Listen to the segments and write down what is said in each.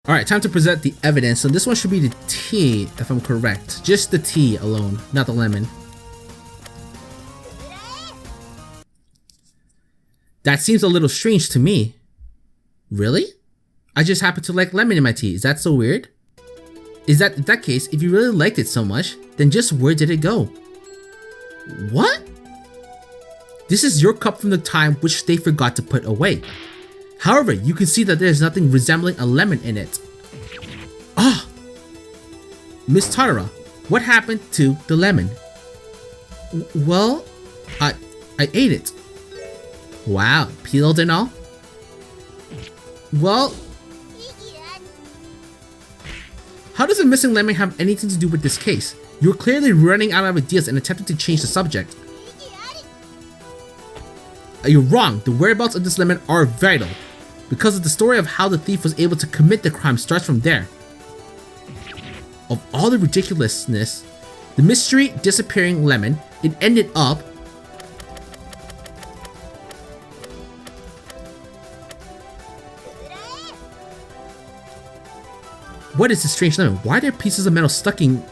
Alright, time to present the evidence. So this one should be the tea, if I'm correct. Just the tea alone, not the lemon. That seems a little strange to me. Really? I just happen to like lemon in my tea. Is that so weird? In that case, if you really liked it so much, then just where did it go? What? This is your cup from the time which they forgot to put away. However, you can see that there's nothing resembling a lemon in it. Ah! Miss Tadara, what happened to the lemon? Well, I ate it. Wow, peeled and all? Well, how does a missing lemon have anything to do with this case? You're clearly running out of ideas and attempting to change the subject. You're wrong. The whereabouts of this lemon are vital, because of the story of how the thief was able to commit the crime starts from there. Of all the ridiculousness, the mystery disappearing lemon, it ended up What is this strange lemon? Why are there pieces of metal stuck in?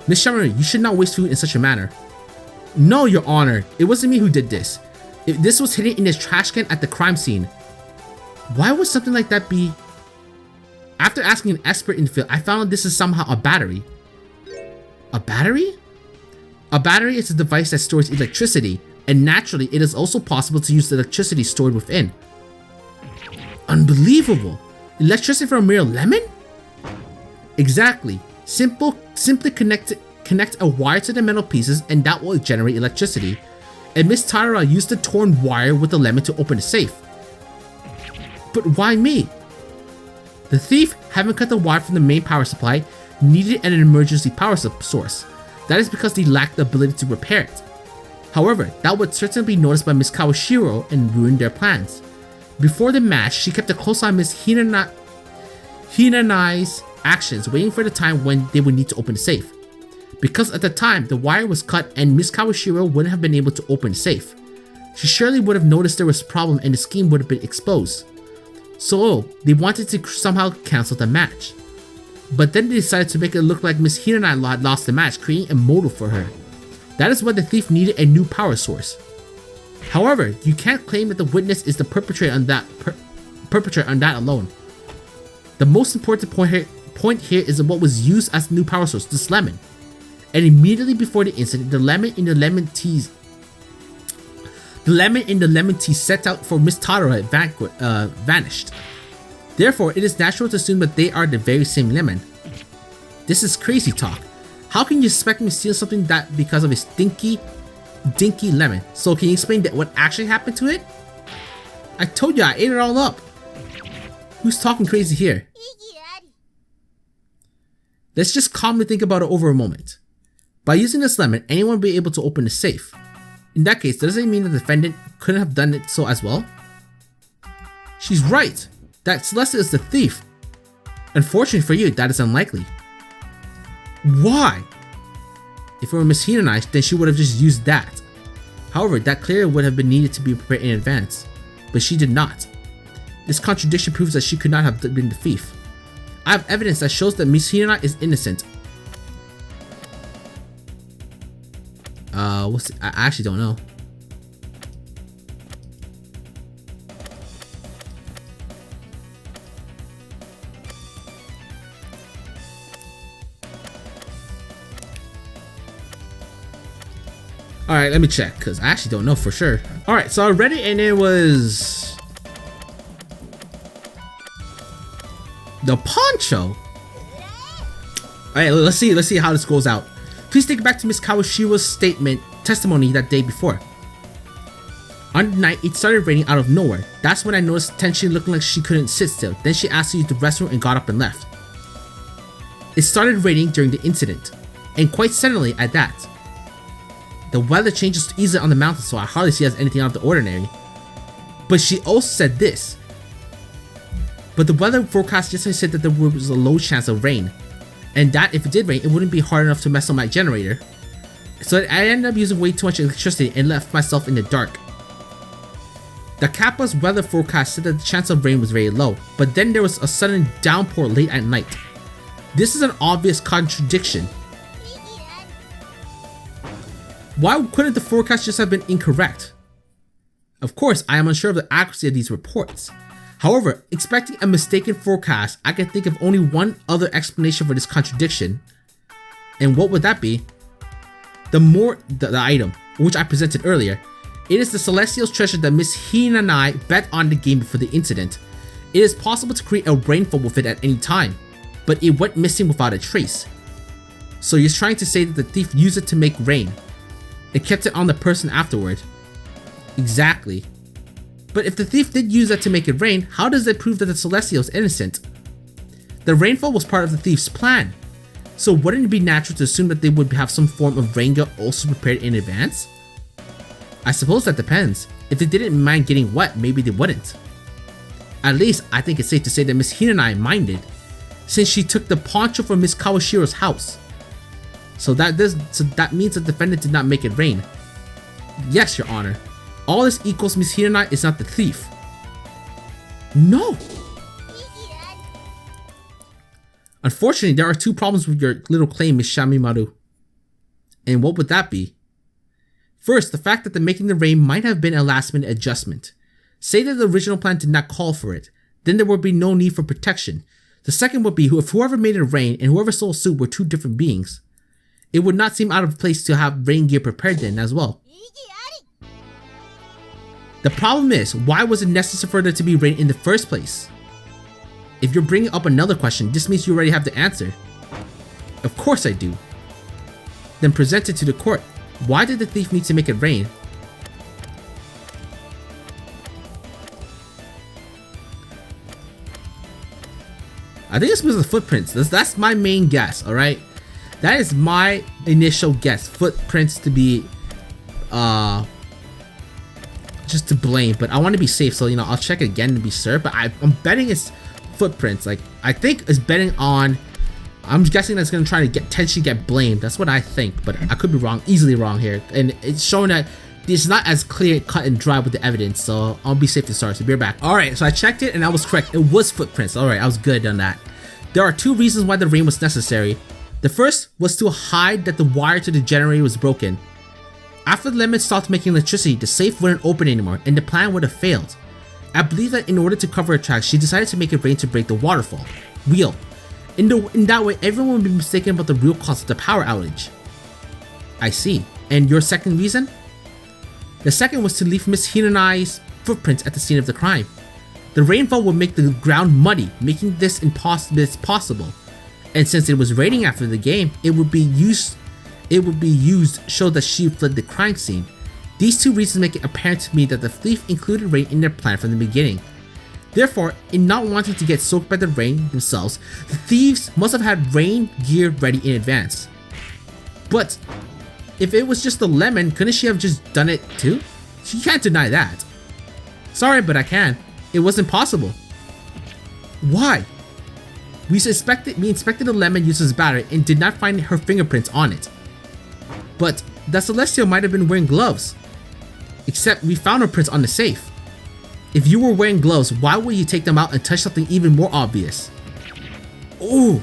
Miss Shameimaru, you should not waste food in such a manner. No, Your Honor, it wasn't me who did this. This was hidden in this trash can at the crime scene. Why would something like that be? After asking an expert in the field, I found out this is somehow a battery. A battery? A battery is a device that stores electricity, and naturally, it is also possible to use the electricity stored within. Unbelievable! Electricity from a mere lemon? Exactly. Simply connect a wire to the metal pieces and that will generate electricity. And Miss Tadara used the torn wire with the lemon to open the safe. But why me? The thief, having cut the wire from the main power supply, needed an emergency power source. That is because they lacked the ability to repair it. However, that would certainly be noticed by Miss Kawashiro and ruin their plans. Before the match, she kept a close eye on Miss Hinanai's actions, waiting for the time when they would need to open the safe. Because at the time, the wire was cut and Miss Kawashiro wouldn't have been able to open the safe. She surely would have noticed there was a problem and the scheme would have been exposed. So, they wanted to somehow cancel the match. But then they decided to make it look like Miss Hinanai had lost the match, creating a motive for her. That is why the thief needed a new power source. However, you can't claim that the witness is the perpetrator on that alone. The most important point here is what was used as the new power source, this lemon. And immediately before the incident, the lemon in the lemon tea set out for Miss Tadara vanished. Therefore, it is natural to assume that they are the very same lemon. This is crazy talk. How can you expect me to steal something that because of a dinky lemon? So can you explain that what actually happened to it? I told you I ate it all up. Who's talking crazy here? Let's just calmly think about it over a moment. By using this lemon, anyone will be able to open the safe. In that case, does it mean the defendant couldn't have done it so as well? She's right. That Celeste is the thief. Unfortunately for you, that is unlikely. Why? If it were Miss Hinanai, then she would have just used that. However, that clearly would have been needed to be prepared in advance, but she did not. This contradiction proves that she could not have been the thief. I have evidence that shows that Miss Hinanai is innocent. I actually don't know. Alright, let me check, because I actually don't know for sure. Alright, so I read it and it was... the poncho? Alright, let's see how this goes out. Please take it back to Miss Kawashiro's testimony that day before. On the night, it started raining out of nowhere. That's when I noticed tension looking like she couldn't sit still. Then she asked to use the restroom and got up and left. It started raining during the incident, and quite suddenly at that. The weather changes easily on the mountain, so I hardly see as anything out of the ordinary. But she also said this. But the weather forecast yesterday said that there was a low chance of rain, and that if it did rain, it wouldn't be hard enough to mess up my generator. So I ended up using way too much electricity and left myself in the dark. The Kappa's weather forecast said that the chance of rain was very low, but then there was a sudden downpour late at night. This is an obvious contradiction. Why couldn't the forecast just have been incorrect? Of course, I am unsure of the accuracy of these reports. However, expecting a mistaken forecast, I can think of only one other explanation for this contradiction. And what would that be? The item, which I presented earlier. It is the Celestial's treasure that Miss Hinanai bet on the game before the incident. It is possible to create a rainfall with it at any time, but it went missing without a trace. So you're trying to say that the thief used it to make rain, and kept it on the person afterward. Exactly. But if the thief did use that to make it rain, how does it prove that the Celestial is innocent? The rainfall was part of the thief's plan, so wouldn't it be natural to assume that they would have some form of rain gear also prepared in advance? I suppose that depends. If they didn't mind getting wet, maybe they wouldn't. At least, I think it's safe to say that Miss Hinanai minded, since she took the poncho from Miss Kawashiro's house. So that means the defendant did not make it rain. Yes, Your Honor. All this equals Miss Hinanai is not the thief. No! Unfortunately, there are two problems with your little claim, Miss Shameimaru. And what would that be? First, the fact that the making the rain might have been a last-minute adjustment. Say that the original plan did not call for it, then there would be no need for protection. The second would be if whoever made it rain and whoever stole suit were two different beings. It would not seem out of place to have rain gear prepared then as well. The problem is, why was it necessary for there to be rain in the first place? If you're bringing up another question, this means you already have the answer. Of course I do. Then present it to the court. Why did the thief need to make it rain? I think it's because of the footprints. That's my main guess, alright? That is my initial guess. Footprints to be, just to blame, but I want to be safe, so I'll check again to be certain. But I'm betting it's footprints. Like, I think it's betting on. I'm guessing that's gonna try to potentially get blamed. That's what I think, but I could be wrong, easily wrong here. And it's showing that it's not as clear cut and dry with the evidence, so I'll be safe to start. So be right back. All right, so I checked it and I was correct. It was footprints. All right, I was good on that. There are two reasons why the rain was necessary. The first was to hide that the wire to the generator was broken. After the lemon stopped making electricity, the safe wouldn't open anymore, and the plan would have failed. I believe that in order to cover her tracks, she decided to make it rain to break the waterfall. Wheel. In that way, everyone would be mistaken about the real cause of the power outage. I see. And your second reason? The second was to leave Miss Hinanai's footprints at the scene of the crime. The rainfall would make the ground muddy, making this impossible. And since it was raining after the game, it would be used to show that she fled the crime scene. These two reasons make it apparent to me that the thief included rain in their plan from the beginning. Therefore, in not wanting to get soaked by the rain themselves, the thieves must have had rain gear ready in advance. But if it was just the lemon, couldn't she have just done it too? She can't deny that. Sorry, but I can. It wasn't possible. Why? We inspected the lemon user's battery and did not find her fingerprints on it. But the Celestial might have been wearing gloves. Except we found her prints on the safe. If you were wearing gloves, why would you take them out and touch something even more obvious? Ooh!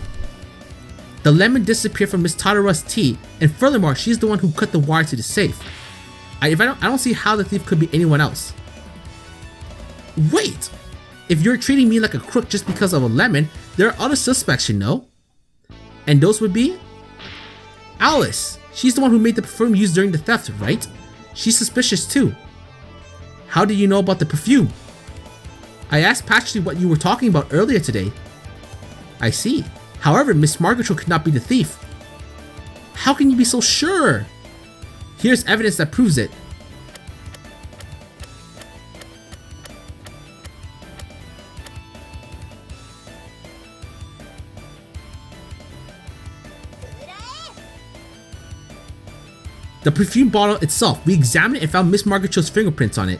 The lemon disappeared from Miss Tadara's tea, and furthermore, she's the one who cut the wire to the safe. I don't see how the thief could be anyone else. Wait! If you're treating me like a crook just because of a lemon, there are other suspects, you know? And those would be? Alice! She's the one who made the perfume used during the theft, right? She's suspicious too. How do you know about the perfume? I asked Patchley what you were talking about earlier today. I see. However, Miss Margaret could not be the thief. How can you be so sure? Here's evidence that proves it. The perfume bottle itself, we examined it and found Miss Margaret Cho's fingerprints on it.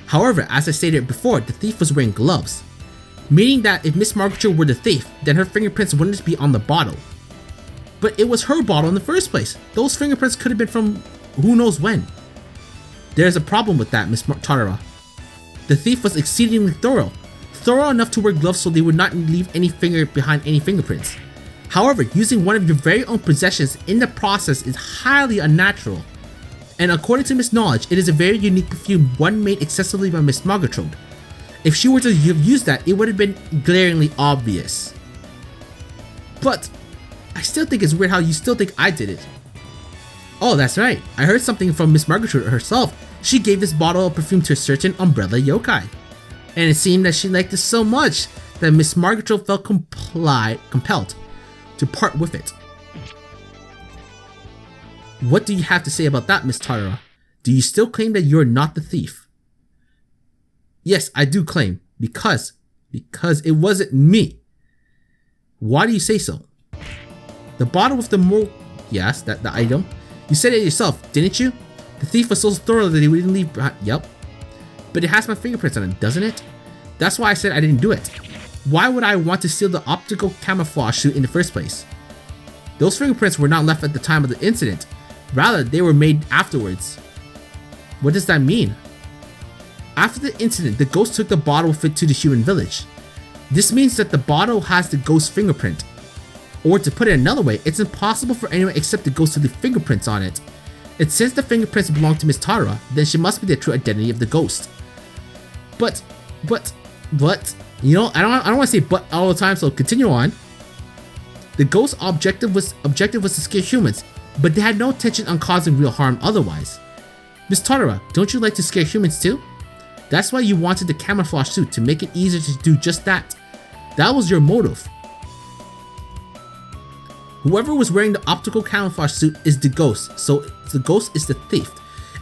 However, as I stated before, the thief was wearing gloves. Meaning that if Miss Margaret Cho were the thief, then her fingerprints wouldn't be on the bottle. But it was her bottle in the first place. Those fingerprints could have been from who knows when. There's a problem with that, Miss Tadara. The thief was exceedingly thorough enough to wear gloves so they would not leave any finger behind any fingerprints. However, using one of your very own possessions in the process is highly unnatural. And according to Miss Knowledge, it is a very unique perfume, one made excessively by Miss Magiftw. If she were to have used that, it would have been glaringly obvious. But I still think it's weird how you still think I did it. Oh, that's right. I heard something from Miss Magiftw herself. She gave this bottle of perfume to a certain umbrella yokai. And it seemed that she liked it so much that Miss Magiftw felt compelled to part with it. What do you have to say about that, Miss Tadara? Do you still claim that you're not the thief? Yes, I do claim. Because it wasn't me. Why do you say so? The bottle with the yes, the item. You said it yourself, didn't you? The thief was so thorough that he wouldn't leave behind. Yup. But it has my fingerprints on it, doesn't it? That's why I said I didn't do it. Why would I want to steal the optical camouflage suit in the first place? Those fingerprints were not left at the time of the incident. Rather, they were made afterwards. What does that mean? After the incident, the ghost took the bottle with it to the human village. This means that the bottle has the ghost's fingerprint. Or to put it another way, it's impossible for anyone except the ghost to leave fingerprints on it. And since the fingerprints belong to Miss Tadara, then she must be the true identity of the ghost. But, you know, I don't want to say but all the time, so continue on. The ghost's objective was to scare humans, but they had no intention on causing real harm otherwise. Miss Tadara, don't you like to scare humans too? That's why you wanted the camouflage suit, to make it easier to do just that. That was your motive. Whoever was wearing the optical camouflage suit is the ghost, so the ghost is the thief.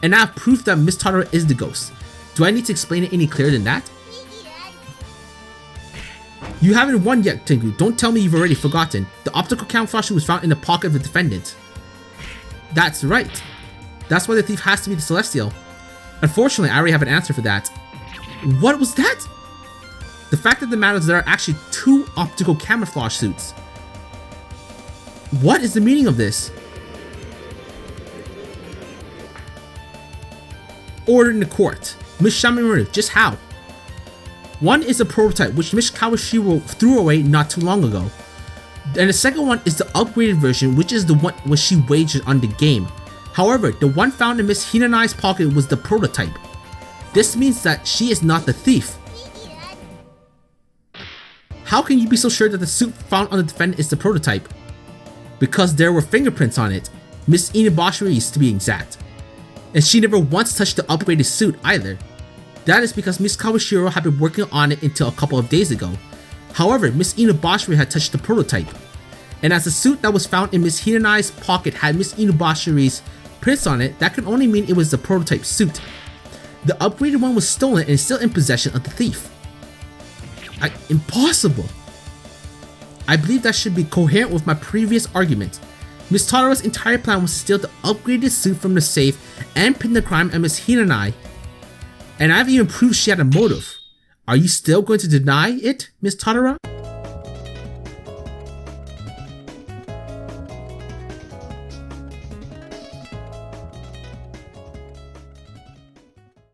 And I have proof that Miss Tadara is the ghost. Do I need to explain it any clearer than that? You haven't won yet, Tengu. Don't tell me you've already forgotten. The optical camouflage suit was found in the pocket of the defendant. That's right. That's why the thief has to be the Celestial. Unfortunately, I already have an answer for that. What was that? The fact of the matter is there are actually 2 optical camouflage suits. What is the meaning of this? Order in the court. Miss Shameimaru, just how? One is a prototype which Miss Kawashiro threw away not too long ago. And the second one is the upgraded version, which is the one which she wagered on the game. However, the one found in Miss Hinanai's pocket was the prototype. This means that she is not the thief. How can you be so sure that the suit found on the defendant is the prototype? Because there were fingerprints on it, Miss Inubashi's to be exact. And she never once touched the upgraded suit either. That is because Miss Kawashiro had been working on it until a couple of days ago. However, Miss Inubashiri had touched the prototype. And as the suit that was found in Miss Hinanai's pocket had Miss Inubashiri's prints on it, that could only mean it was the prototype suit. The upgraded one was stolen and is still in possession of the thief. Impossible! I believe that should be coherent with my previous argument. Miss Tadara's entire plan was to steal the upgraded suit from the safe and pin the crime on Miss Hinanai. And I've even proved she had a motive. Are you still going to deny it, Miss Tadara?